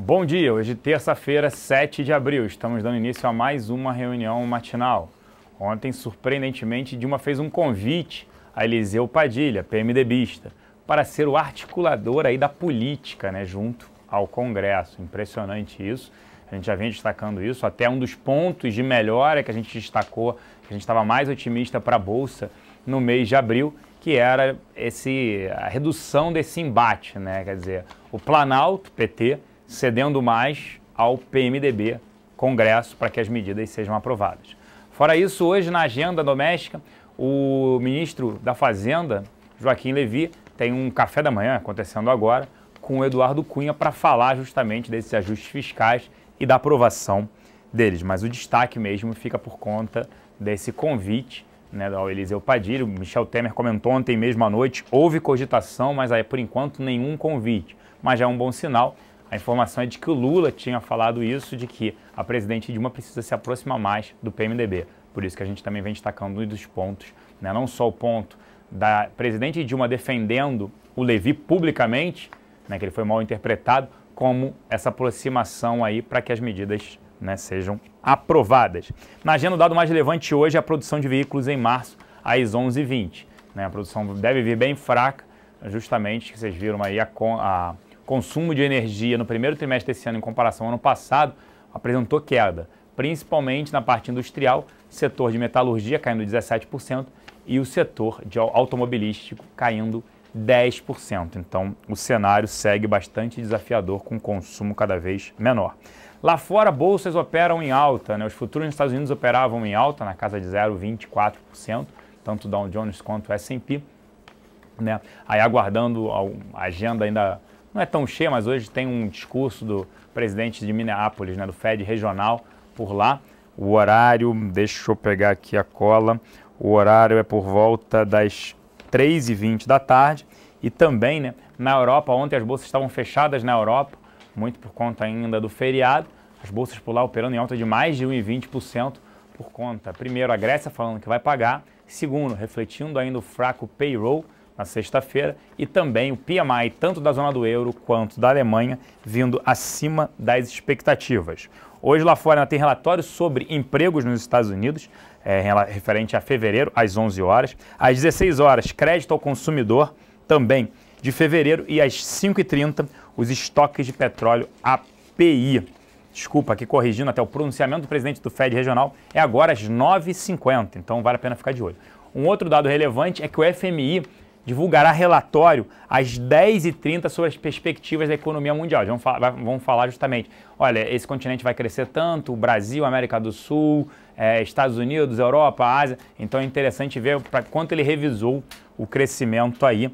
Bom dia, hoje terça-feira, 7 de abril, estamos dando início a mais uma reunião matinal. Ontem, surpreendentemente, Dilma fez um convite a Eliseu Padilha, PMDBista, para ser o articulador aí da política, né, junto ao Congresso. Impressionante isso, a gente já vem destacando isso, até um dos pontos de melhora que a gente destacou, que a gente estava mais otimista para a Bolsa no mês de abril, que era a redução desse embate, né? Quer dizer, o Planalto, PT, cedendo mais ao PMDB, Congresso, para que as medidas sejam aprovadas. Fora isso, hoje na agenda doméstica, o ministro da Fazenda, Joaquim Levy, tem um café da manhã acontecendo agora com o Eduardo Cunha para falar justamente desses ajustes fiscais e da aprovação deles. Mas o destaque mesmo fica por conta desse convite, né, ao Eliseu Padilha. O Michel Temer comentou ontem mesmo à noite, houve cogitação, mas aí por enquanto nenhum convite. Mas já é um bom sinal. A informação é de que o Lula tinha falado isso, de que a presidente Dilma precisa se aproximar mais do PMDB. Por isso que a gente também vem destacando um dos pontos, né, não só o ponto da presidente Dilma defendendo o Levy publicamente, né, que ele foi mal interpretado, como essa aproximação aí para que as medidas, né, sejam aprovadas. Na agenda, o dado mais relevante hoje é a produção de veículos em março, às 11h20. Né, a produção deve vir bem fraca, justamente, que vocês viram aí, a consumo de energia no primeiro trimestre desse ano em comparação ao ano passado apresentou queda, principalmente na parte industrial, setor de metalurgia caindo 17% e o setor de automobilístico caindo 10%. Então, o cenário segue bastante desafiador com consumo cada vez menor. Lá fora, bolsas operam em alta, né? Os futuros nos Estados Unidos operavam em alta, na casa de 0,24%, tanto Dow Jones quanto o S&P, né? Aí aguardando a agenda ainda não é tão cheia, mas hoje tem um discurso do presidente de Minneapolis, né, do Fed regional, por lá. O horário, deixa eu pegar aqui a cola, o horário é por volta das 3h20 da tarde. E também, né, na Europa, ontem as bolsas estavam fechadas na Europa, muito por conta ainda do feriado. As bolsas por lá operando em alta de mais de 1,20% por conta, primeiro, a Grécia falando que vai pagar, segundo, refletindo ainda o fraco payroll na sexta-feira, e também o PMI, tanto da zona do euro quanto da Alemanha, vindo acima das expectativas. Hoje lá fora tem relatório sobre empregos nos Estados Unidos, referente a fevereiro, às 11 horas. Às 16 horas, crédito ao consumidor, também de fevereiro, e às 5h30, os estoques de petróleo API. Desculpa, aqui corrigindo até o pronunciamento do presidente do Fed regional, é agora às 9h50, então vale a pena ficar de olho. Um outro dado relevante é que o FMI divulgará relatório às 10h30 sobre as perspectivas da economia mundial. Vamos falar justamente, olha, esse continente vai crescer tanto, o Brasil, América do Sul, Estados Unidos, Europa, Ásia. Então é interessante ver para quanto ele revisou o crescimento aí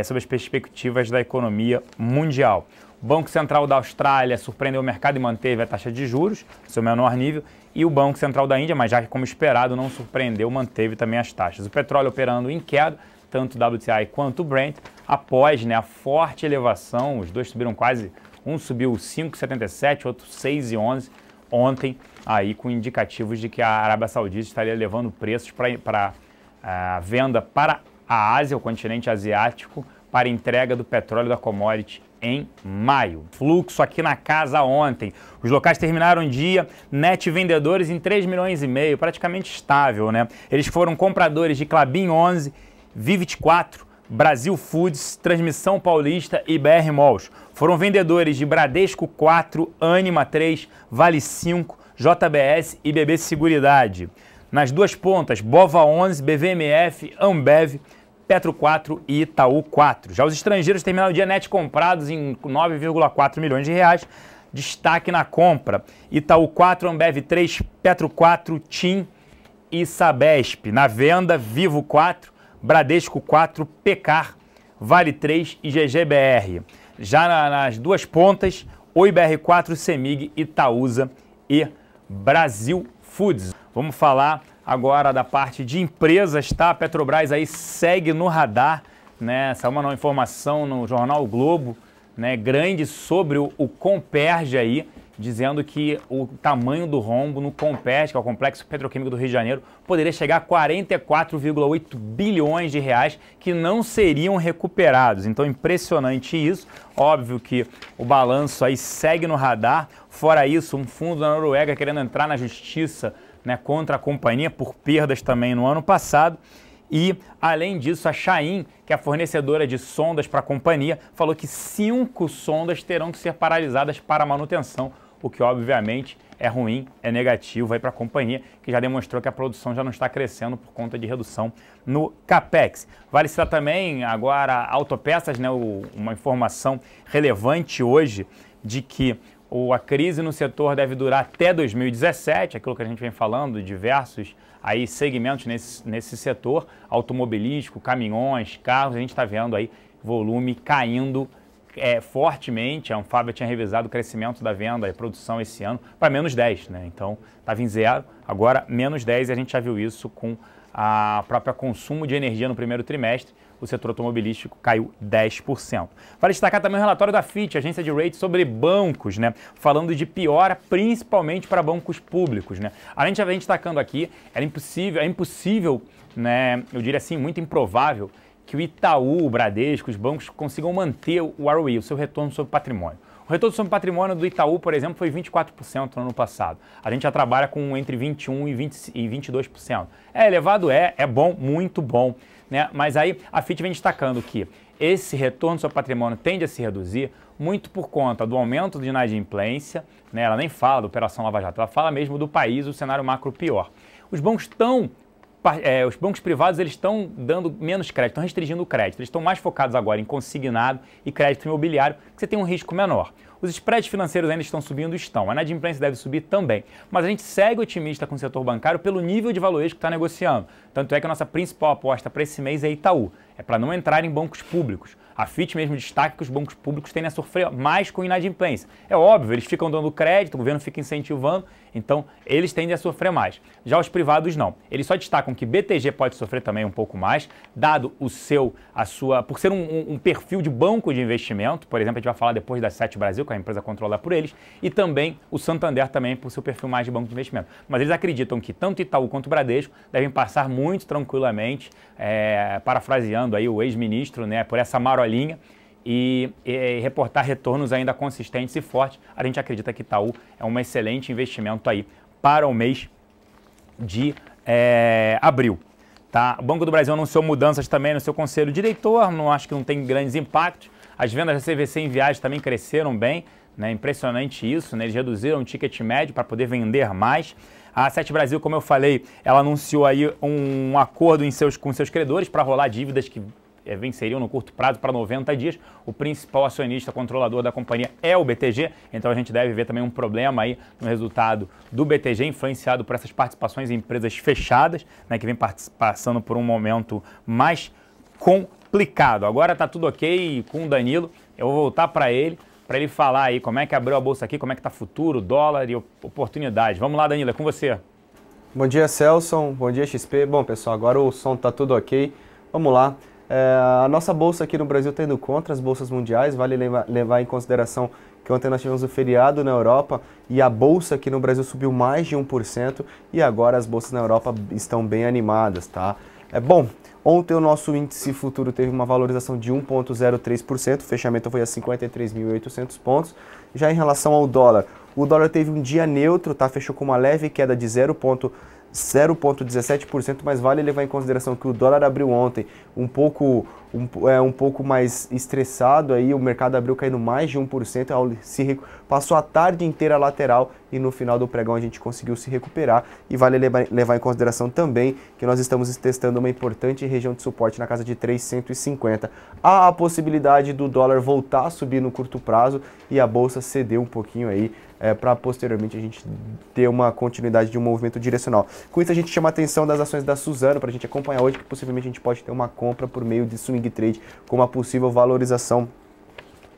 sobre as perspectivas da economia mundial. O Banco Central da Austrália surpreendeu o mercado e manteve a taxa de juros, seu menor nível, e o Banco Central da Índia, mas já que como esperado não surpreendeu, manteve também as taxas. O petróleo operando em queda, tanto o WTI quanto o Brent, após, né, a forte elevação, os dois subiram quase, um subiu 5,77, outro 6,11 ontem, aí com indicativos de que a Arábia Saudita estaria levando preços para a venda para a Ásia, o continente asiático, para entrega do petróleo da commodity em maio. Fluxo aqui na casa ontem. Os locais terminaram o dia, net vendedores em 3,5 milhões, praticamente estável, né? Eles foram compradores de Klabin 11, Vi24, Brasil Foods, Transmissão Paulista e BR Malls. Foram vendedores de Bradesco 4, Anima 3, Vale 5, JBS e BB Seguridade. Nas duas pontas, Bova 11, BVMF, Ambev, Petro 4 e Itaú 4. Já os estrangeiros terminaram o dia net comprados em 9,4 milhões de reais. Destaque na compra, Itaú 4, Ambev 3, Petro 4, TIM e Sabesp. Na venda, Vivo 4, Bradesco 4, Pecar, Vale 3 e GGBR. Já nas duas pontas, Oi BR4, Semig, Itaúsa e Brasil Foods. Vamos falar agora da parte de empresas, tá? A Petrobras aí segue no radar, né? Saiu uma nova informação no jornal o Globo, né, grande sobre o Comperge aí, dizendo que o tamanho do rombo no Compes, que é o Complexo Petroquímico do Rio de Janeiro, poderia chegar a 44,8 bilhões de reais que não seriam recuperados. Então, impressionante isso. Óbvio que o balanço aí segue no radar. Fora isso, um fundo da Noruega querendo entrar na justiça, né, contra a companhia por perdas também no ano passado. E, além disso, a Chain, que é a fornecedora de sondas para a companhia, falou que 5 sondas terão que ser paralisadas para manutenção, o que obviamente é ruim, é negativo aí para a companhia, que já demonstrou que a produção já não está crescendo por conta de redução no CAPEX. Vale citar também agora Autopeças, né, uma informação relevante hoje de que a crise no setor deve durar até 2017, aquilo que a gente vem falando, diversos aí segmentos nesse setor, automobilístico, caminhões, carros, a gente está vendo aí volume caindo fortemente. A Anfávia tinha revisado o crescimento da venda e produção esse ano para menos 10, né? Então estava em 0, agora menos 10, e a gente já viu isso com a própria consumo de energia no primeiro trimestre. O setor automobilístico caiu 10%. Vale destacar também o relatório da Fitch, agência de rating, sobre bancos, né? Falando de piora principalmente para bancos públicos, né? A gente já vem destacando aqui, é impossível, né? Eu diria assim, muito improvável que o Itaú, o Bradesco, os bancos consigam manter o ROE, o seu retorno sobre patrimônio. O retorno sobre patrimônio do Itaú, por exemplo, foi 24% no ano passado. A gente já trabalha com entre 21% e 22%. É elevado? É bom, muito bom, né? Mas aí a Fitch vem destacando que esse retorno sobre patrimônio tende a se reduzir muito por conta do aumento de inadimplência, né? Ela nem fala da Operação Lava Jato, ela fala mesmo do país, o cenário macro pior. Os bancos privados eles estão dando menos crédito, estão restringindo o crédito. Eles estão mais focados agora em consignado e crédito imobiliário, que você tem um risco menor. Os spreads financeiros ainda estão subindo? Estão. A inadimplência deve subir também. Mas a gente segue otimista com o setor bancário pelo nível de valuation que está negociando. Tanto é que a nossa principal aposta para esse mês é Itaú. É para não entrar em bancos públicos. A Fitch mesmo destaca que os bancos públicos tendem a sofrer mais com inadimplência. É óbvio, eles ficam dando crédito, o governo fica incentivando, então eles tendem a sofrer mais. Já os privados não. Eles só destacam que BTG pode sofrer também um pouco mais, dado por ser um perfil de banco de investimento. Por exemplo, a gente vai falar depois da Sete Brasil, que é a empresa controlada por eles, e também o Santander também por seu perfil mais de banco de investimento. Mas eles acreditam que tanto Itaú quanto o Bradesco devem passar muito tranquilamente, parafraseando aí o ex-ministro, né, por essa marolinha e reportar retornos ainda consistentes e fortes. A gente acredita que Itaú é um excelente investimento aí para o mês de abril. Tá? O Banco do Brasil anunciou mudanças também no seu conselho diretor, acho que não tem grandes impactos. As vendas da CVC em viagem também cresceram bem, né? Impressionante isso, né? Eles reduziram o ticket médio para poder vender mais. A Sete Brasil, como eu falei, ela anunciou aí um acordo com seus credores para rolar dívidas que venceriam no curto prazo para 90 dias. O principal acionista controlador da companhia é o BTG, então a gente deve ver também um problema aí no resultado do BTG, influenciado por essas participações em empresas fechadas, né, que vem passando por um momento mais complicado. Agora está tudo ok com o Danilo, eu vou voltar para ele falar aí como é que abriu a bolsa aqui, como é que está futuro, dólar e oportunidade. Vamos lá, Danilo, é com você. Bom dia, Celson. Bom dia, XP. Bom, pessoal, agora o som está tudo ok. Vamos lá. A nossa bolsa aqui no Brasil está indo contra as bolsas mundiais. Vale levar em consideração que ontem nós tivemos o feriado na Europa e a bolsa aqui no Brasil subiu mais de 1% e agora as bolsas na Europa estão bem animadas, tá? Bom, ontem o nosso índice futuro teve uma valorização de 1,03%, o fechamento foi a 53.800 pontos. Já em relação ao dólar, o dólar teve um dia neutro, tá? Fechou com uma leve queda de 0,17%, mas vale levar em consideração que o dólar abriu ontem um pouco mais estressado, aí o mercado abriu caindo mais de 1%, passou a tarde inteira lateral e no final do pregão a gente conseguiu se recuperar. E vale levar em consideração também que nós estamos testando uma importante região de suporte na casa de 3,150. Há a possibilidade do dólar voltar a subir no curto prazo e a bolsa ceder um pouquinho aí, para posteriormente a gente ter uma continuidade de um movimento direcional. Com isso a gente chama a atenção das ações da Suzano para a gente acompanhar hoje, que possivelmente a gente pode ter uma compra por meio de swing trade com uma possível valorização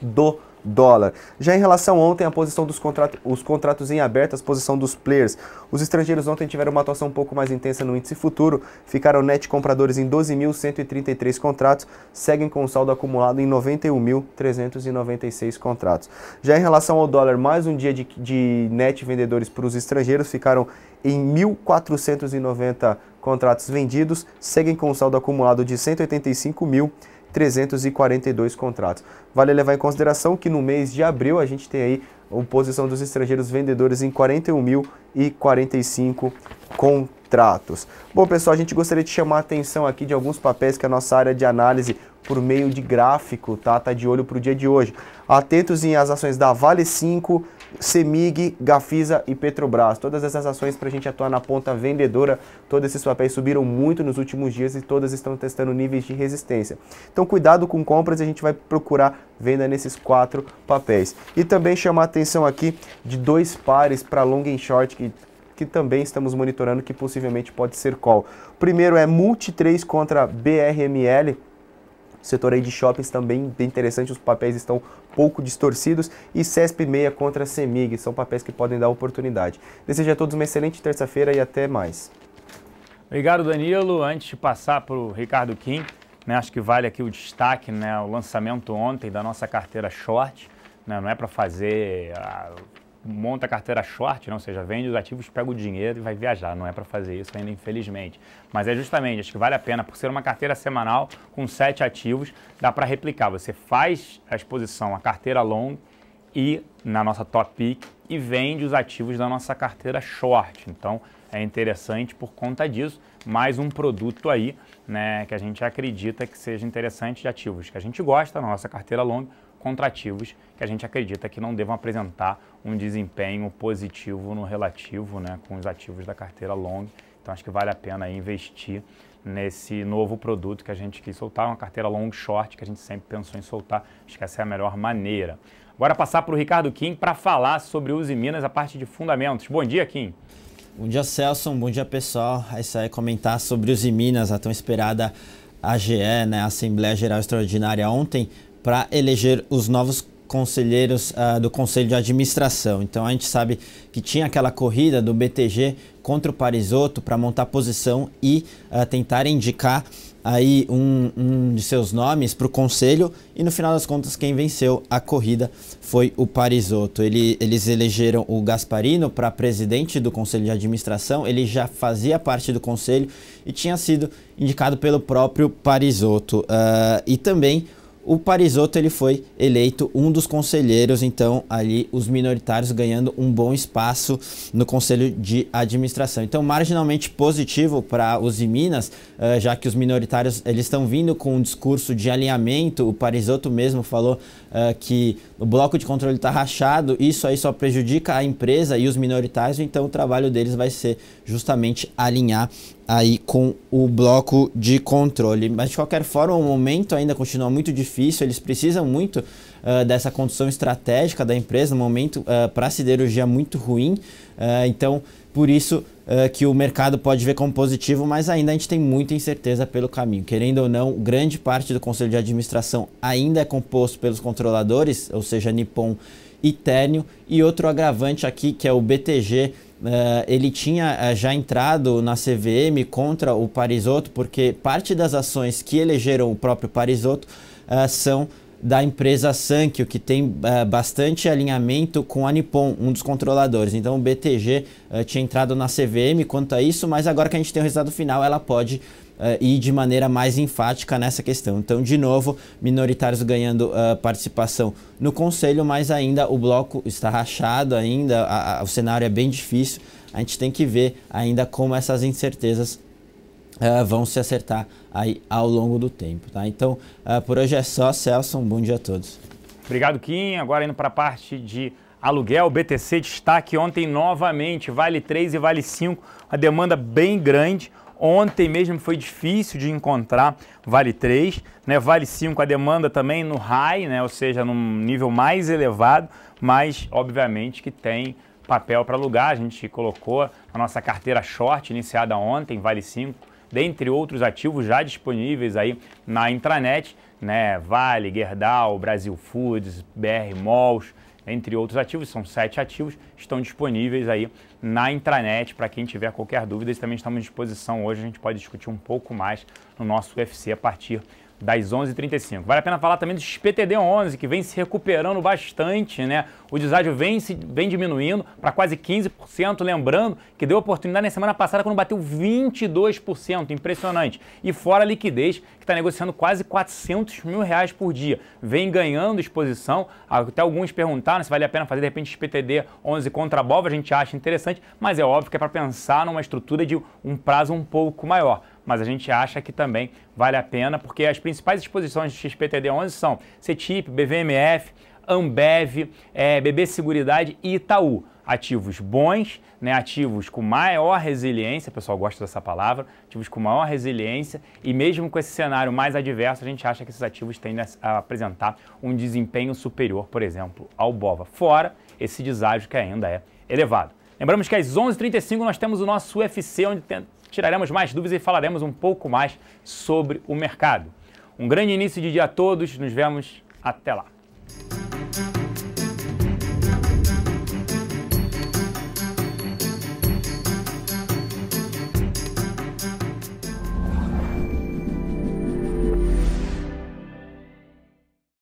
do dólar. Já em relação a ontem, a posição dos os contratos em aberto, a posição dos players. Os estrangeiros ontem tiveram uma atuação um pouco mais intensa no índice futuro, ficaram net compradores em 12.133 contratos, seguem com o saldo acumulado em 91.396 contratos. Já em relação ao dólar, mais um dia de net vendedores para os estrangeiros, ficaram em 1.490 contratos vendidos, seguem com o saldo acumulado de 185.342 contratos. Vale levar em consideração que no mês de abril a gente tem aí a posição dos estrangeiros vendedores em 41.045 contratos. Bom, pessoal, a gente gostaria de chamar a atenção aqui de alguns papéis que a nossa área de análise por meio de gráfico tá de olho para o dia de hoje. Atentos em as ações da Vale 5, CEMIG, Gafisa e Petrobras. Todas essas ações para a gente atuar na ponta vendedora. Todos esses papéis subiram muito nos últimos dias e todas estão testando níveis de resistência. Então cuidado com compras, a gente vai procurar venda nesses 4 papéis. E também chamar a atenção aqui de 2 pares para long and short que também estamos monitorando, que possivelmente pode ser call. O primeiro é Multi3 contra BRML. O setor aí de shoppings também bem interessante, os papéis estão pouco distorcidos, e CESP6 contra CEMIG, são papéis que podem dar oportunidade. Desejo a todos uma excelente terça-feira e até mais. Obrigado, Danilo. Antes de passar para o Ricardo Kim, acho que vale aqui o destaque, o lançamento ontem da nossa carteira short, não é para fazer... monta a carteira short, ou seja, vende os ativos, pega o dinheiro e vai viajar. Não é para fazer isso ainda, infelizmente. Mas é justamente, acho que vale a pena, por ser uma carteira semanal com 7 ativos, dá para replicar. Você faz a exposição, a carteira long e na nossa top pick e vende os ativos da nossa carteira short. Então, é interessante por conta disso. Mais um produto aí, que a gente acredita que seja interessante, de ativos que a gente gosta na nossa carteira long, contra ativos que a gente acredita que não devam apresentar um desempenho positivo no relativo, com os ativos da carteira long. Então acho que vale a pena aí investir nesse novo produto que a gente quis soltar, uma carteira long short que a gente sempre pensou em soltar. Acho que essa é a melhor maneira. Agora passar para o Ricardo Kim para falar sobre Usiminas, a parte de fundamentos. Bom dia, Kim. Bom dia, Celso. Bom dia, pessoal. Isso aí é comentar sobre Usiminas, a tão esperada AGE, a Assembleia Geral Extraordinária ontem, para eleger os novos conselheiros do Conselho de Administração. Então a gente sabe que tinha aquela corrida do BTG contra o Parisotto para montar posição e tentar indicar aí um de seus nomes para o Conselho, e no final das contas quem venceu a corrida foi o Parisotto. Eles elegeram o Gasparino para presidente do Conselho de Administração. Ele já fazia parte do Conselho e tinha sido indicado pelo próprio Parisotto. E também o Parisotto ele foi eleito um dos conselheiros, então ali os minoritários ganhando um bom espaço no Conselho de Administração. Então marginalmente positivo para os Usiminas, já que os minoritários eles estão vindo com um discurso de alinhamento. O Parisotto mesmo falou que o bloco de controle está rachado, isso aí só prejudica a empresa e os minoritários, então o trabalho deles vai ser justamente alinhar aí com o bloco de controle. Mas de qualquer forma o momento ainda continua muito difícil, eles precisam muito dessa condução estratégica da empresa, no momento para a siderurgia muito ruim, então por isso que o mercado pode ver como positivo, mas ainda a gente tem muita incerteza pelo caminho. Querendo ou não, grande parte do Conselho de Administração ainda é composto pelos controladores, ou seja, Nippon e Térnio, e outro agravante aqui que é o BTG. Ele tinha já entrado na CVM contra o Parisotto, porque parte das ações que elegeram o próprio Parisotto são da empresa Sankyo, que tem bastante alinhamento com a Nippon, um dos controladores. Então o BTG tinha entrado na CVM quanto a isso, mas agora que a gente tem o resultado final, ela pode ir de maneira mais enfática nessa questão. Então, de novo, minoritários ganhando participação no conselho, mas ainda o bloco está rachado, ainda o cenário é bem difícil. A gente tem que ver ainda como essas incertezas vão se acertar aí ao longo do tempo, tá? Então, por hoje é só, Celso, um bom dia a todos. Obrigado, Kim. Agora indo para a parte de aluguel, BTC destaque ontem novamente, Vale 3 e Vale 5, a demanda bem grande. Ontem mesmo foi difícil de encontrar Vale 3, Vale 5 a demanda também no high, ou seja, num nível mais elevado, mas obviamente que tem papel para alugar. A gente colocou a nossa carteira short iniciada ontem, Vale 5, dentre outros ativos já disponíveis aí na intranet, né? Vale, Gerdau, Brasil Foods, BR Malls, entre outros ativos, são 7 ativos, estão disponíveis aí na intranet para quem tiver qualquer dúvida. E também estamos à disposição hoje, a gente pode discutir um pouco mais no nosso UFC a partir das 11h35. Vale a pena falar também do XPTD11, que vem se recuperando bastante, né? O deságio vem diminuindo para quase 15%, lembrando que deu oportunidade na semana passada quando bateu 22%, impressionante. E fora a liquidez, que está negociando quase R$400 mil por dia. Vem ganhando exposição, até alguns perguntaram se vale a pena fazer de repente XPTD11 contra a Bova, a gente acha interessante, mas é óbvio que é para pensar numa estrutura de um prazo um pouco maior. Mas a gente acha que também vale a pena, porque as principais exposições de XPTD11 são CETIP, BVMF, Ambev, BB Seguridade e Itaú. Ativos bons, né? Ativos com maior resiliência, o pessoal gosta dessa palavra, ativos com maior resiliência, e mesmo com esse cenário mais adverso, a gente acha que esses ativos tendem a apresentar um desempenho superior, por exemplo, ao Bova, fora esse deságio que ainda é elevado. Lembramos que às 11h35 nós temos o nosso UFC, onde tiraremos mais dúvidas e falaremos um pouco mais sobre o mercado. Um grande início de dia a todos, nos vemos até lá.